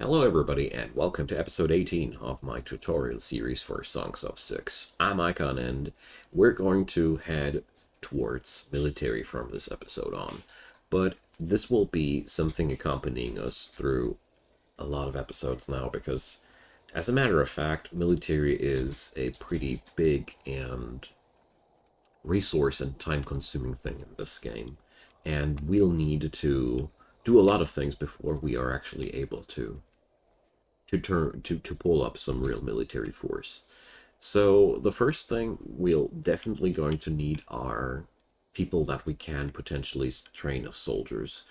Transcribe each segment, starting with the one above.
Hello everybody and welcome to episode 18 of my tutorial series for Songs of Syx. I'm Icon and we're going to head towards military from this episode on. But this will be something accompanying us through a lot of episodes now because as a matter of fact, military is a pretty big and resource and time consuming thing in this game. And we'll need to do a lot of things before we are actually able to pull up some real military force. So the first thing we'll definitely going to need are people that we can potentially train as soldiers.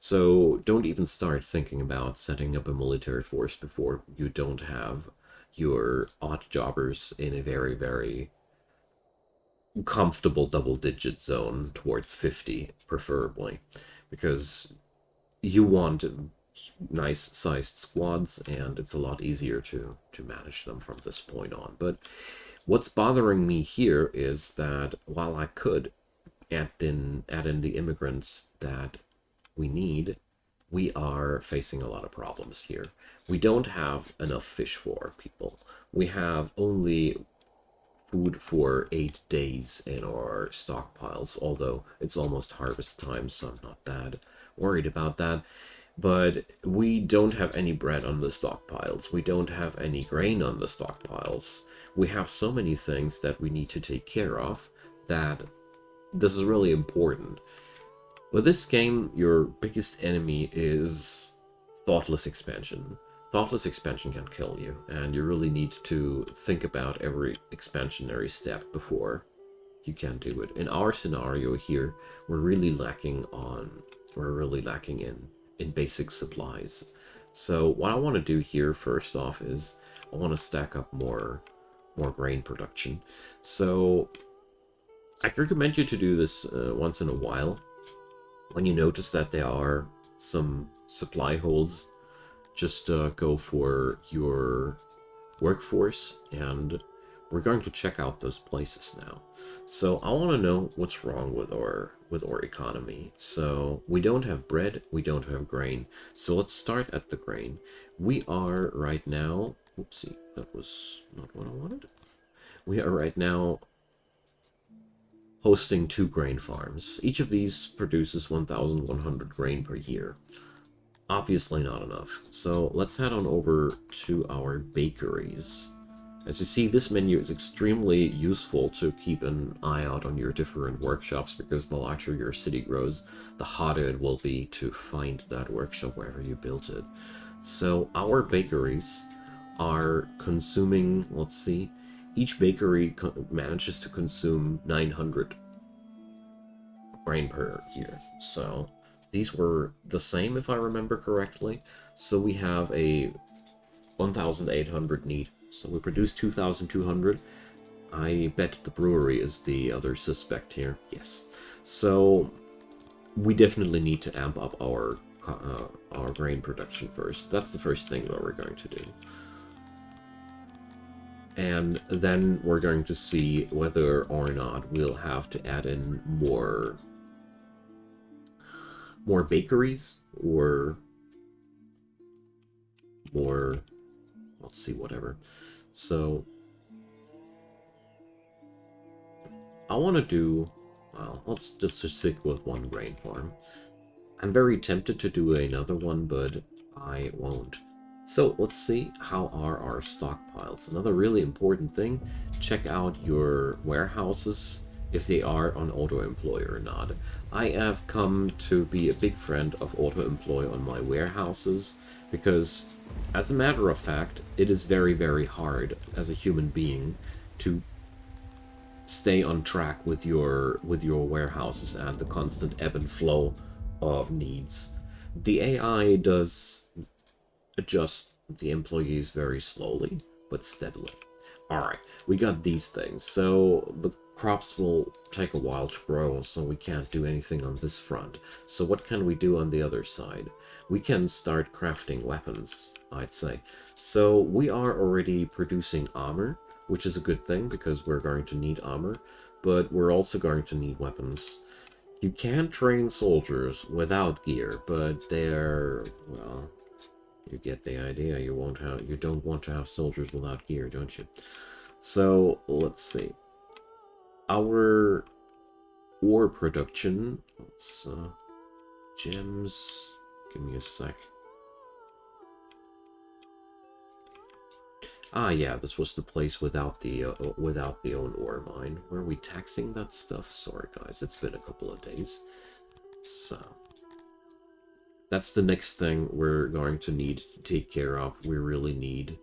So don't even start thinking about setting up a military force before you don't have your odd jobbers in a very comfortable double-digit zone towards 50, preferably, because you want nice sized squads and it's a lot easier to manage them from this point on. But what's bothering me here is that while I could add in the immigrants that we need, we are facing a lot of problems here. We don't have enough fish for our people. We have only food for 8 days in our stockpiles, although it's almost harvest time, so I'm not that worried about that. But we don't have any bread on the stockpiles. We don't have any grain on the stockpiles. We have so many things that we need to take care of that this is really important. With this game, your biggest enemy is thoughtless expansion. Thoughtless expansion can kill you, and you really need to think about every expansionary step before you can do it. In our scenario here, we're really lacking in basic supplies. So what I want to do here first off is I want to stack up more grain production. So I recommend you to do this once in a while. When you notice that there are some supply holes, just go for your workforce, and we're going to check out those places now. So I want to know what's wrong with our economy. So we don't have bread, we don't have grain. So let's start at the grain. We are right now, oopsie, that was not what I wanted. We are right now hosting 2 grain farms. Each of these produces 1,100 grain per year. Obviously not enough. So let's head on over to our bakeries. As you see, this menu is extremely useful to keep an eye out on your different workshops, because the larger your city grows, the harder it will be to find that workshop wherever you built it. So our bakeries are consuming, let's see, each bakery manages to consume 900 grain per year. So these were the same, if I remember correctly. So we have a 1,800 need. So we produce 2,200. I bet the brewery is the other suspect here. Yes. So we definitely need to amp up our grain production first. That's the first thing that we're going to do. And then we're going to see whether or not we'll have to add in more bakeries or more, let's see, whatever. So I want to do, well, let's just stick with 1 grain farm. I'm very tempted to do another one, but I won't. So let's see, how are our stockpiles? Another really important thing, check out your warehouses, if they are on auto-employ or not. I have come to be a big friend of auto-employ on my warehouses, because as a matter of fact, it is very hard as a human being to stay on track with your warehouses and the constant ebb and flow of needs. The AI does adjust the employees very slowly but steadily. Alright, we got these things. So the crops will take a while to grow, so we can't do anything on this front. So what can we do on the other side? We can start crafting weapons, I'd say. So we are already producing armor, which is a good thing because we're going to need armor, but we're also going to need weapons. You can train soldiers without gear, but they're, well, You get the idea. You don't want to have soldiers without gear, don't you? So let's see. Our ore production. Let's gems. Give me a sec. Ah, yeah, this was the place without the own ore mine. Were we taxing that stuff? Sorry, guys, it's been a couple of days. So that's the next thing we're going to need to take care of. We really need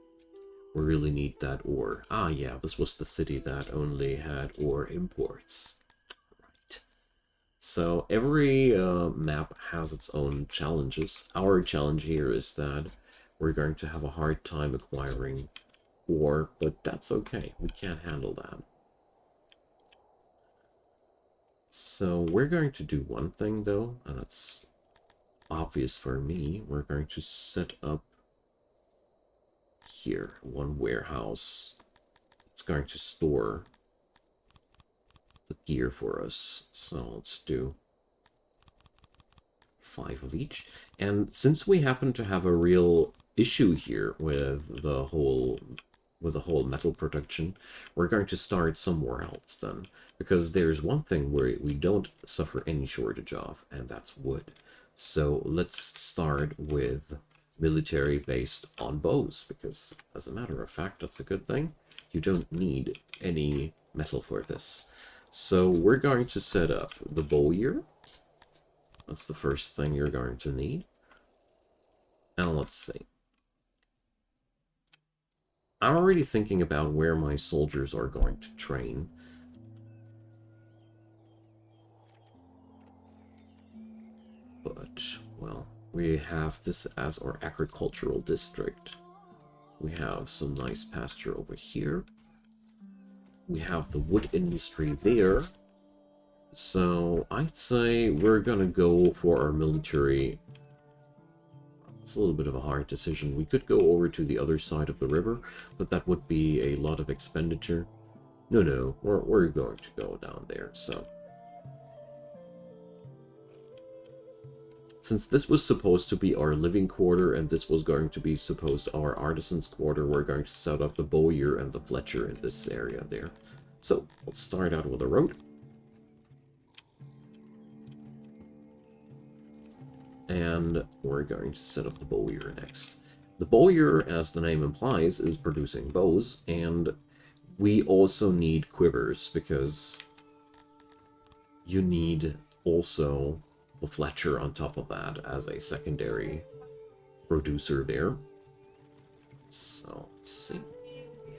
that ore. Ah, yeah, this was the city that only had ore imports. Right. So every map has its own challenges. Our challenge here is that we're going to have a hard time acquiring ore, but that's okay. We can't handle that. So we're going to do one thing though, and it's obvious for me. We're going to set up here one warehouse. It's going to store the gear for us. So let's do 5 of each. And since we happen to have a real issue here with the whole metal production, we're going to start somewhere else then, because there's one thing where we don't suffer any shortage of, and that's wood. So let's start with military based on bows, because as a matter of fact, that's a good thing. You don't need any metal for this. So we're going to set up the bowyer. That's the first thing you're going to need. And let's see. I'm already thinking about where my soldiers are going to train. But, well, we have this as our agricultural district. We have some nice pasture over here. We have the wood industry there. So I'd say we're gonna go for our military. It's a little bit of a hard decision. We could go over to the other side of the river, but that would be a lot of expenditure. No, we're going to go down there, so. Since this was supposed to be our living quarter, and this was going to be supposed our artisan's quarter, we're going to set up the bowyer and the fletcher in this area there. So, let's start out with a road. And we're going to set up the bowyer next. The bowyer, as the name implies, is producing bows, and we also need quivers, because you need also the fletcher on top of that as a secondary producer there. So, let's see.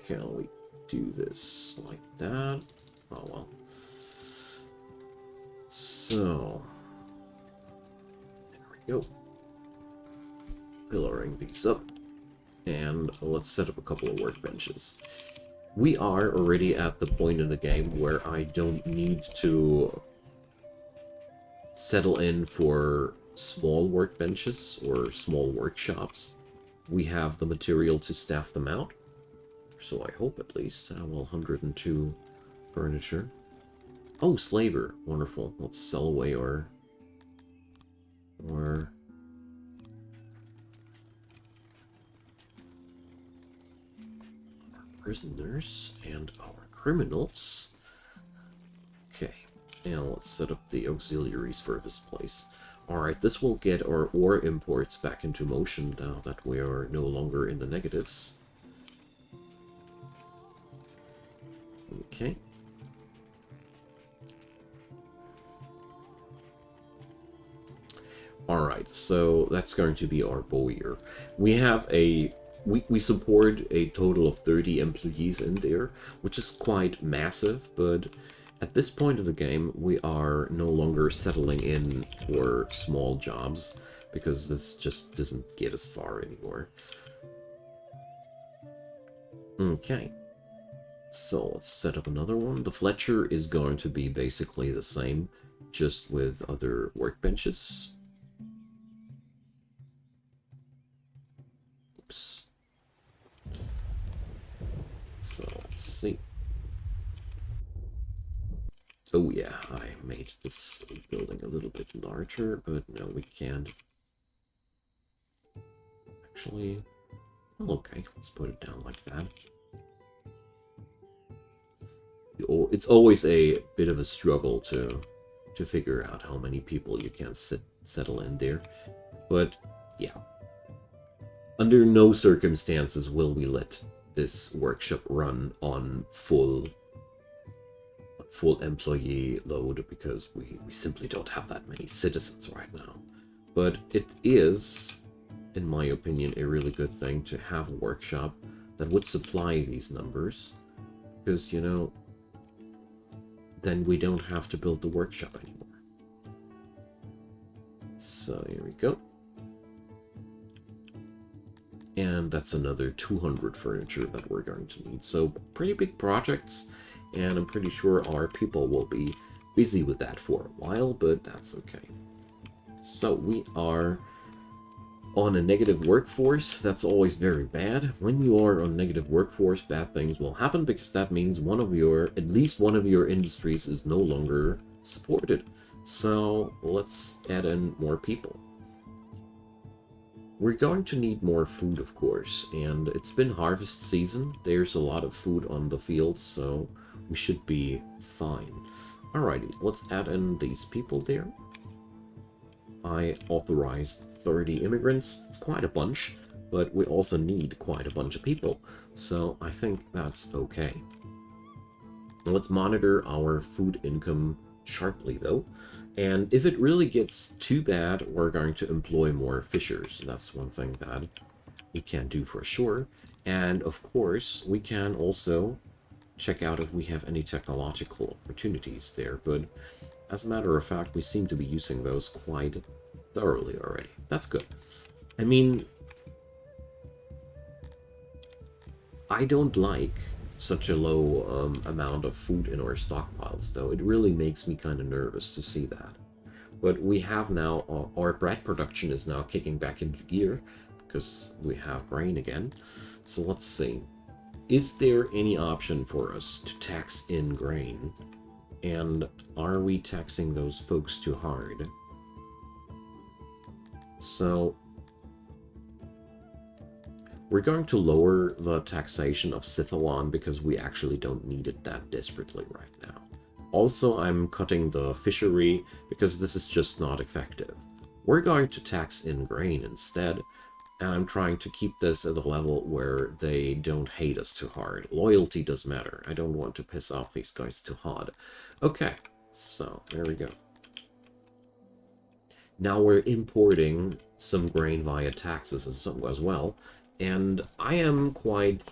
Can we do this like that? Oh, well. So, there we go. Pillaring these up. And let's set up a couple of workbenches. We are already at the point in the game where I don't need to settle in for small workbenches or small workshops. We have the material to staff them out. So I hope at least. Well, 102 furniture. Oh, slaver. Wonderful. Let's sell away our prisoners and our criminals. Okay. Now let's set up the auxiliaries for this place. Alright, this will get our ore imports back into motion now that we are no longer in the negatives. Okay. Alright, so that's going to be our bowyer. We have we support a total of 30 employees in there, which is quite massive, but at this point of the game, we are no longer settling in for small jobs, because this just doesn't get us far anymore. Okay. So let's set up another one. The Fletcher is going to be basically the same, just with other workbenches. Oops. So let's see. Oh yeah, I made this building a little bit larger, but no, we can't. actually... Well, okay, let's put it down like that. It's always a bit of a struggle to figure out how many people you can settle in there. But, yeah. Under no circumstances will we let this workshop run on full employee load, because we simply don't have that many citizens right now. But it is, in my opinion, a really good thing to have a workshop that would supply these numbers, because, you know, then we don't have to build the workshop anymore. So here we go. And that's another 200 furniture that we're going to need. So pretty big projects, and I'm pretty sure our people will be busy with that for a while, but that's okay. So we are on a negative workforce. That's always very bad. When you are on negative workforce, bad things will happen, because that means at least one of your industries is no longer supported. So let's add in more people. We're going to need more food, of course, and it's been harvest season. There's a lot of food on the fields, so we should be fine. Alrighty, let's add in these people there. I authorized 30 immigrants. It's quite a bunch, but we also need quite a bunch of people, so I think that's okay. Now let's monitor our food income sharply, though, and if it really gets too bad, we're going to employ more fishers. That's one thing that we can do for sure. And of course, we can also check out if we have any technological opportunities there, but as a matter of fact, we seem to be using those quite thoroughly already. That's good. I mean, I don't like such a low amount of food in our stockpiles, though. It really makes me kind of nervous to see that. But we have now, our bread production is now kicking back into gear, because we have grain again. So let's see. Is there any option for us to tax in grain? And are we taxing those folks too hard? So we're going to lower the taxation of Sythalon, because we actually don't need it that desperately right now. Also, I'm cutting the fishery, because this is just not effective. We're going to tax in grain instead, and I'm trying to keep this at a level where they don't hate us too hard. Loyalty does matter. I don't want to piss off these guys too hard. Okay, so there we go. Now we're importing some grain via taxes as well, and I am quite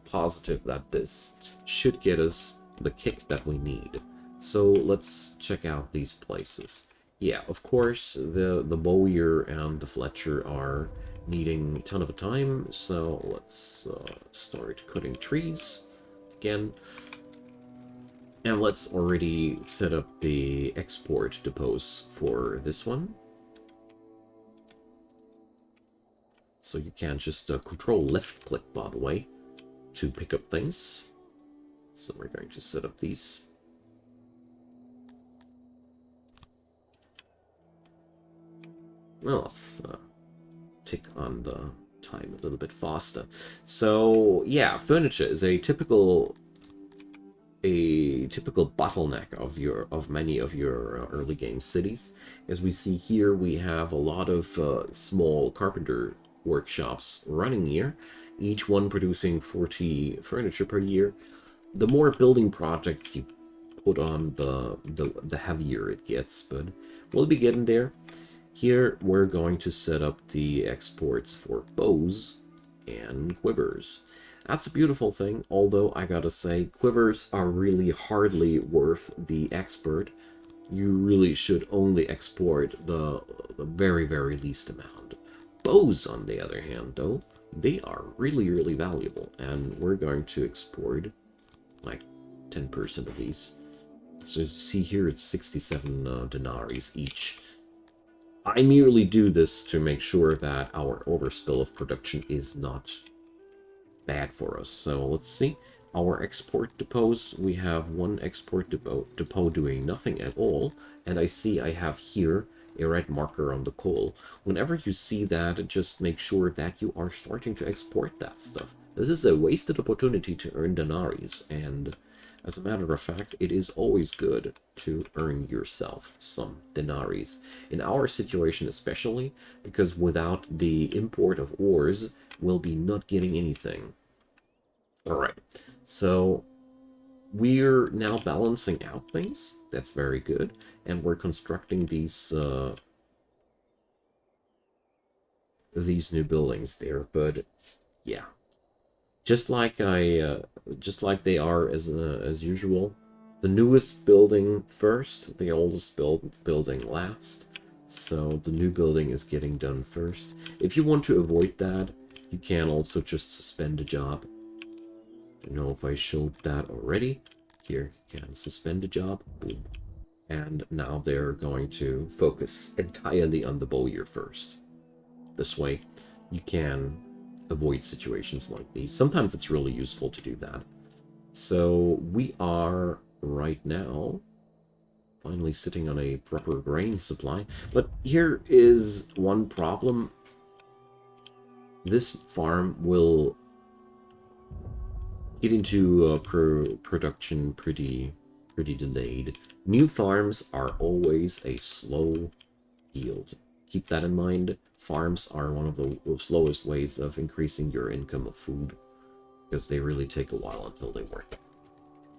positive that this should get us the kick that we need. So let's check out these places. Yeah, of course, the Bowyer and the Fletcher are needing a ton of time, so let's start cutting trees again. And let's already set up the export depots for this one. So you can just control left click, by the way, to pick up things. So we're going to set up these. Well, let's tick on the time a little bit faster. So yeah, furniture is a typical bottleneck of many of your early game cities. As we see here, we have a lot of small carpenter workshops running here, each one producing 40 furniture per year. The more building projects you put on, the heavier it gets, but we'll be getting there. Here we're going to set up the exports for bows and quivers. That's a beautiful thing, although I gotta say, quivers are really hardly worth the export. You really should only export the very, very least amount. Bows, on the other hand, though, they are really, really valuable, and we're going to export like 10% of these. So as you see here, it's 67 denarii each. I merely do this to make sure that our overspill of production is not bad for us. So let's see. Our export depots, we have one export depot doing nothing at all, and I see I have here a red marker on the coal. Whenever you see that, just make sure that you are starting to export that stuff. This is a wasted opportunity to earn denaries, and as a matter of fact, it is always good to earn yourself some denaries. In our situation especially, because without the import of ores, we'll be not getting anything. Alright, so we're now balancing out things. That's very good. And we're constructing these new buildings there. But yeah, just like they are as usual. The newest building first, the oldest building last. So the new building is getting done first. If you want to avoid that, you can also just suspend a job. I don't know if I showed that already. Here, you can suspend a job. Boom. And now they're going to focus entirely on the bowyer first. This way, you can avoid situations like these. Sometimes it's really useful to do that. So we are right now finally sitting on a proper grain supply. But here is one problem. This farm will get into production pretty delayed. New farms are always a slow yield. Keep that in mind. Farms are one of the slowest ways of increasing your income of food, because they really take a while until they work.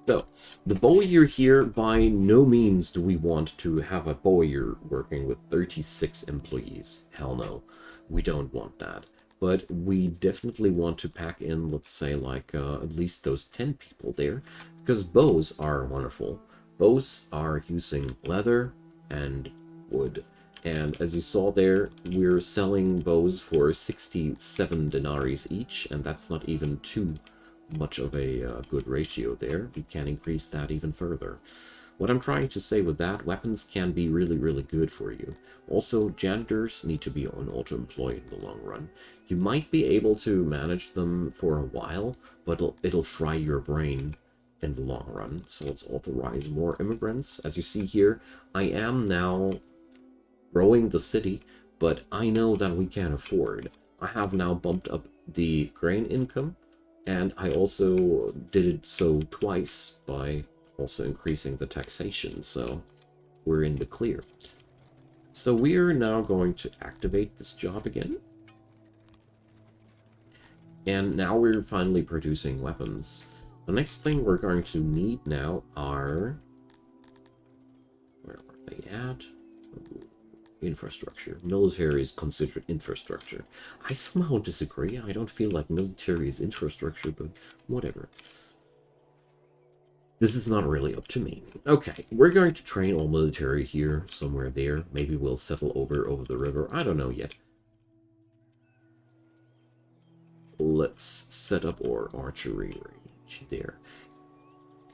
So, the bowyer here, by no means do we want to have a bowyer working with 36 employees. Hell no. We don't want that. But we definitely want to pack in, let's say, like at least those 10 people there, because bows are wonderful. Bows are using leather and wood. And as you saw there, we're selling bows for 67 denaries each, and that's not even too much of a good ratio there. We can increase that even further. What I'm trying to say with that, weapons can be really good for you. Also, janitors need to be on auto-employ in the long run. You might be able to manage them for a while, but it'll fry your brain in the long run. So let's authorize more immigrants. As you see here, I am now growing the city, but I know that we can't afford. I have now bumped up the grain income, and I also did it so twice by also increasing the taxation, so we're in the clear. So we are now going to activate this job again. And now we're finally producing weapons. The next thing we're going to need now are... where are they at? Infrastructure. Military is considered infrastructure. I somehow disagree. I don't feel like military is infrastructure, but whatever. This is not really up to me. Okay, we're going to train all military here, somewhere there. Maybe we'll settle over the river. I don't know yet. Let's set up our archery range there.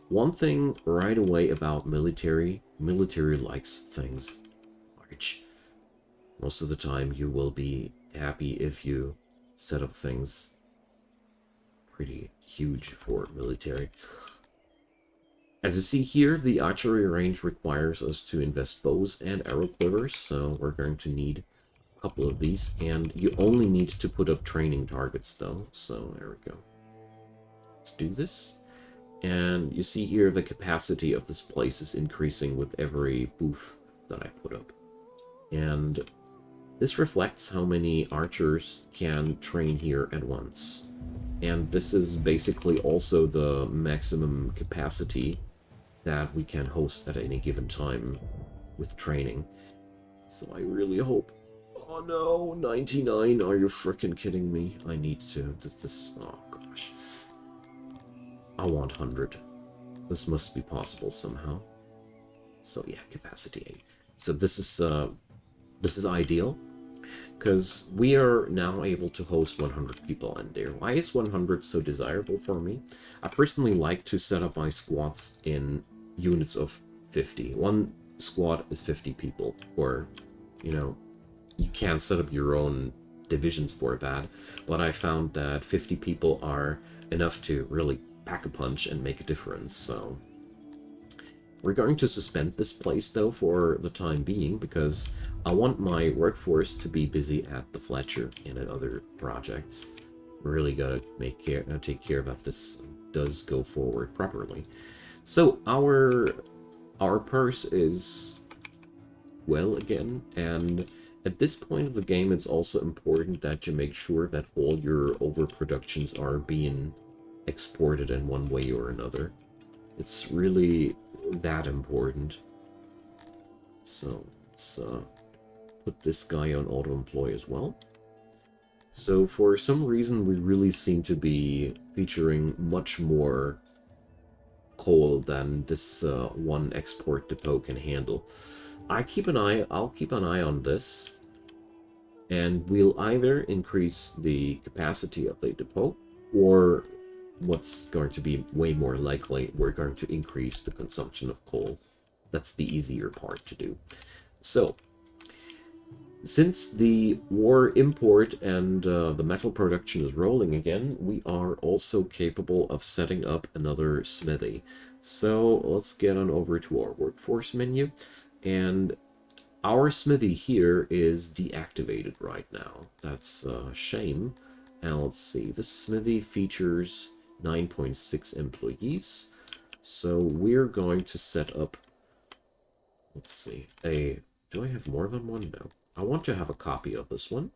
One thing right away about military likes things large. Most of the time you will be happy if you set up things pretty huge for military. As you see here, the archery range requires us to invest bows and arrow quivers, so we're going to need a couple of these, and you only need to put up training targets though, so there we go. Let's do this. And you see here the capacity of this place is increasing with every booth that I put up. And this reflects how many archers can train here at once. And this is basically also the maximum capacity that we can host at any given time with training. So I really hope... Oh no, 99, are you freaking kidding me? I need to... oh gosh. I want 100. This must be possible somehow. So yeah, capacity 8. So this is ideal, because we are now able to host 100 people in there. Why is 100 so desirable for me? I personally like to set up my squads in units of 50. One squad is 50 people, or, you know, you can set up your own divisions for that, but I found that 50 people are enough to really pack a punch and make a difference, so... We're going to suspend this place, though, for the time being, because I want my workforce to be busy at the Fletcher and at other projects. Really gotta take care that this does go forward properly. So our purse is well again, and at this point of the game, it's also important that you make sure that all your overproductions are being exported in one way or another. It's really that important. So let's put this guy on auto-employ as well. So for some reason, we really seem to be featuring much more coal than this one export depot can handle. I'll keep an eye on this, and we'll either increase the capacity of the depot, or what's going to be way more likely, we're going to increase the consumption of coal. That's the easier part to do. So, since the ore import and the metal production is rolling again, we are also capable of setting up another smithy. So let's get on over to our workforce menu, and our smithy here is deactivated right now. That's a shame. And let's see, this smithy features 9.6 employees. So we're going to set up, let's see, do I have more than one? No. I want to have a copy of this one.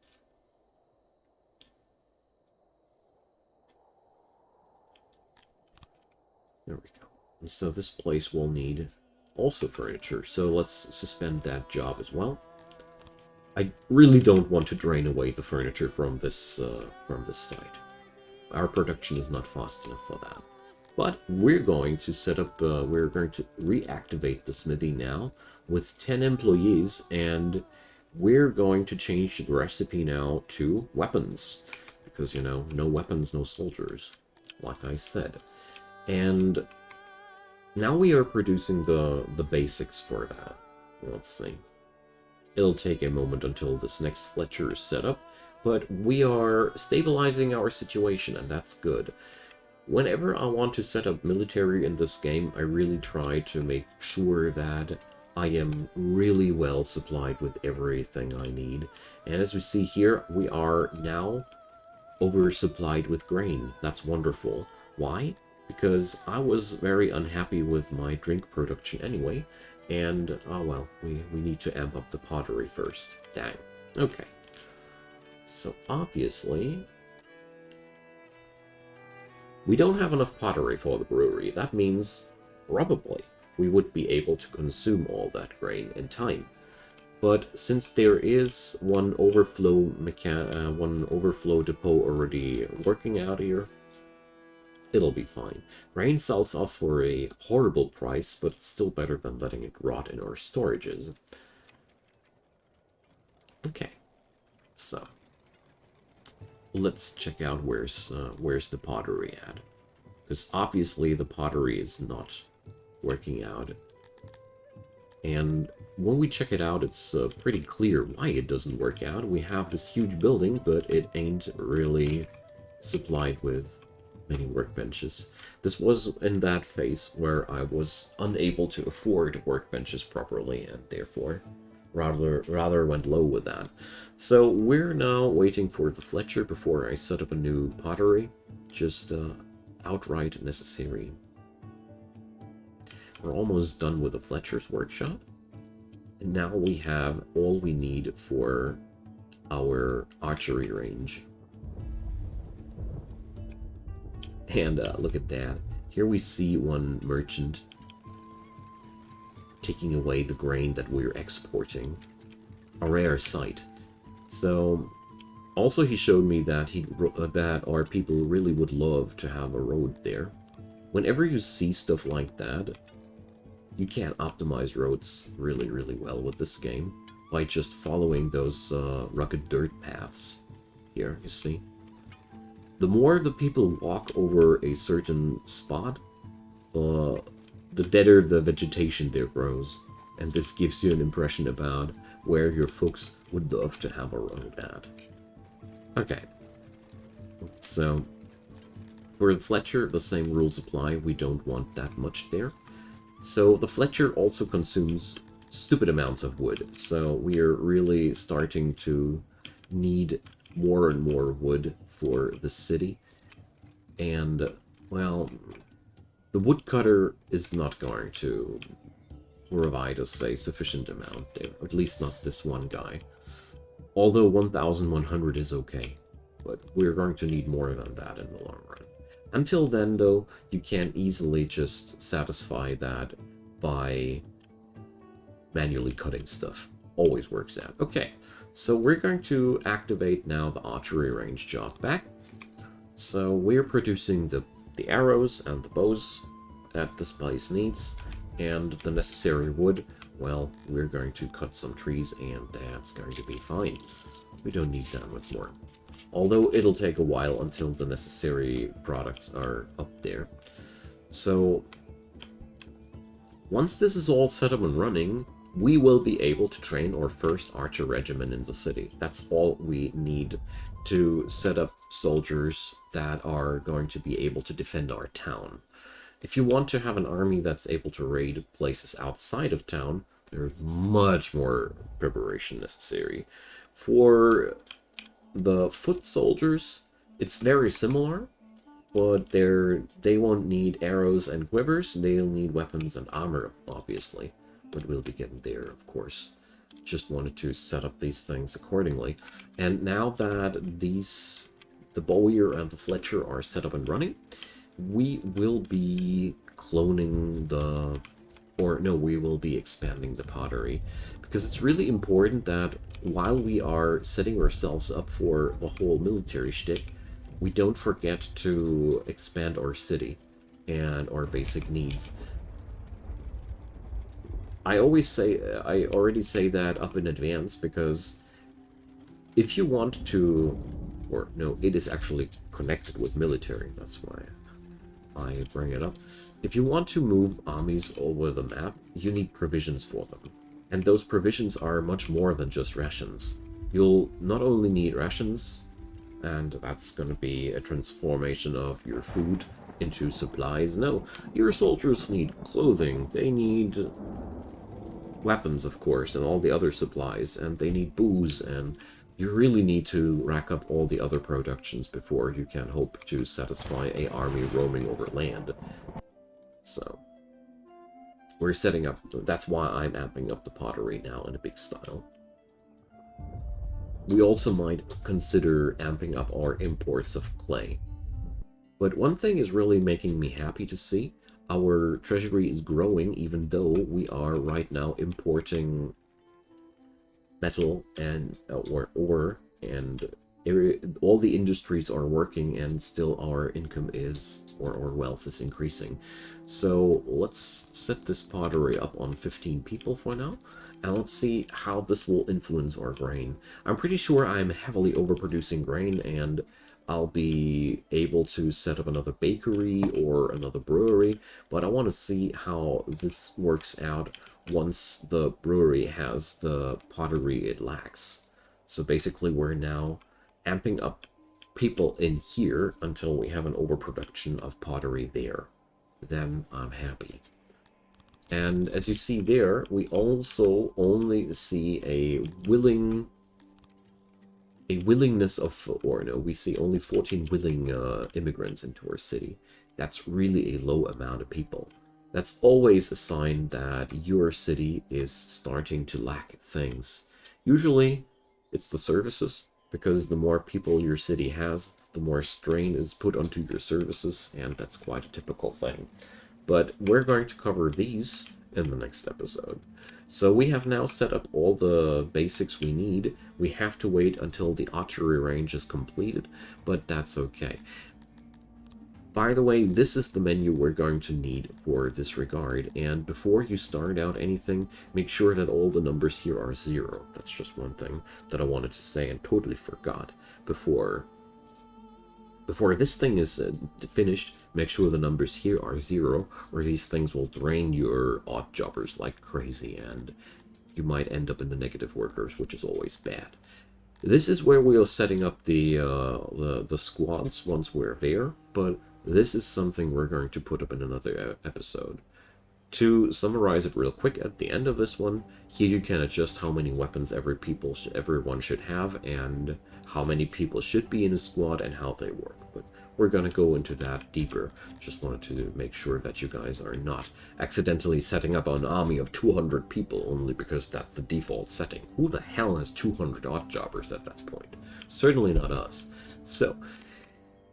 There we go. And so this place will need also furniture. So let's suspend that job as well. I really don't want to drain away the furniture from this site. Our production is not fast enough for that. But we're going to set up, we're going to reactivate the smithy now with 10 employees, and we're going to change the recipe now to weapons. Because, you know, no weapons, no soldiers, like I said. And now we are producing the basics for that. Let's see. It'll take a moment until this next Fletcher is set up, but we are stabilizing our situation, and that's good. Whenever I want to set up military in this game, I really try to make sure that I am really well supplied with everything I need. And as we see here, we are now oversupplied with grain. That's wonderful. Why? Because I was very unhappy with my drink production anyway, and, oh well, we need to amp up the pottery first. Dang. Okay. So, obviously, we don't have enough pottery for the brewery. That means, probably, we would be able to consume all that grain in time. But since there is one overflow depot already working out here, it'll be fine. Grain sells off for a horrible price, but it's still better than letting it rot in our storages. Okay, so let's check out where's the pottery at, because obviously the pottery is not working out. And when we check it out, it's pretty clear why it doesn't work out. We have this huge building, but it ain't really supplied with many workbenches. This was in that phase where I was unable to afford workbenches properly, and therefore rather went low with that. So we're now waiting for the Fletcher before I set up a new pottery. Just outright necessary. We're almost done with the Fletcher's workshop. And now we have all we need for our archery range. And look at that. Here we see one merchant taking away the grain that we're exporting. A rare sight. So, also he showed me that that our people really would love to have a road there. Whenever you see stuff like that, you can't optimize roads really, really well with this game by just following those rugged dirt paths. Here, you see? The more the people walk over a certain spot, the deader the vegetation there grows. And this gives you an impression about where your folks would love to have a road at. Okay. So, for Fletcher, the same rules apply. We don't want that much there. So the Fletcher also consumes stupid amounts of wood. So we are really starting to need more and more wood for the city. And, well, the woodcutter is not going to provide us a sufficient amount, at least not this one guy. Although 1,100 is okay, but we're going to need more than that in the long run. Until then, though, you can't easily just satisfy that by manually cutting stuff. Always works out. Okay, so we're going to activate now the archery range job back. So we're producing the arrows and the bows that this place needs, and the necessary wood. Well, we're going to cut some trees, and that's going to be fine. We don't need that much more. Although it'll take a while until the necessary products are up there. So, once this is all set up and running, we will be able to train our first archer regiment in the city. That's all we need to set up soldiers that are going to be able to defend our town. If you want to have an army that's able to raid places outside of town, there's much more preparation necessary. For the foot soldiers, it's very similar, but they won't need arrows and quivers. They'll need weapons and armor, obviously. But we'll be getting there, of course. Just wanted to set up these things accordingly. And now that the Bowyer and the Fletcher are set up and running, we will be cloning we will be expanding the pottery. Because it's really important that while we are setting ourselves up for the whole military shtick, we don't forget to expand our city and our basic needs. I already say that up in advance, because if you want to, or no, it is actually connected with military, that's why I bring it up. If you want to move armies over the map, you need provisions for them. And those provisions are much more than just rations. You'll not only need rations, and that's going to be a transformation of your food into supplies. No, your soldiers need clothing, they need weapons, of course, and all the other supplies, and they need booze, and you really need to rack up all the other productions before you can hope to satisfy a army roaming over land. So, we're setting up, that's why I'm amping up the pottery now in a big style. We also might consider amping up our imports of clay. But one thing is really making me happy to see. Our treasury is growing, even though we are right now importing metal and ore, and all the industries are working, and still our income is, or our wealth is increasing. So let's set this pottery up on 15 people for now, and let's see how this will influence our grain. I'm pretty sure I'm heavily overproducing grain, and I'll be able to set up another bakery or another brewery, but I want to see how this works out once the brewery has the pottery it lacks. So basically we're now amping up people in here until we have an overproduction of pottery there. Then I'm happy. And as you see there, we also only see a willingness of, or no, we see only 14 willing immigrants into our city. That's really a low amount of people. That's always a sign that your city is starting to lack things. Usually, it's the services, because the more people your city has, the more strain is put onto your services, and that's quite a typical thing. But we're going to cover these in the next episode. So we have now set up all the basics we need. We have to wait until the archery range is completed, but that's okay. By the way, this is the menu we're going to need for this regard, and before you start out anything, make sure that all the numbers here are 0. That's just one thing that I wanted to say and totally forgot before this thing is finished. Make sure the numbers here are 0, or these things will drain your odd jobbers like crazy, and you might end up in the negative workers, which is always bad. This is where we are setting up the squads once we're there, but this is something we're going to put up in another episode To summarize it real quick at the end of this one, here you can adjust how many weapons everyone should have, and how many people should be in a squad, and how they work. But we're gonna go into that deeper. Just wanted to make sure that you guys are not accidentally setting up an army of 200 people only because that's the default setting. Who the hell has 200 odd jobbers at that point? Certainly not us. So,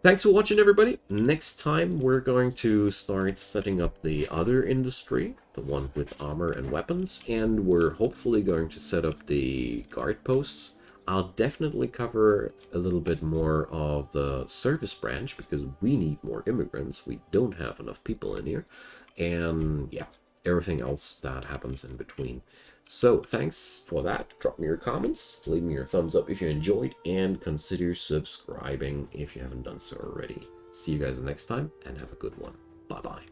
thanks for watching, everybody. Next time, we're going to start setting up the other industry, the one with armor and weapons, and we're hopefully going to set up the guard posts. I'll definitely cover a little bit more of the service branch, because we need more immigrants. We don't have enough people in here. And yeah, everything else that happens in between. So thanks for that. Drop me your comments, leave me your thumbs up if you enjoyed, and consider subscribing if you haven't done so already. See you guys next time, and have a good one. Bye bye.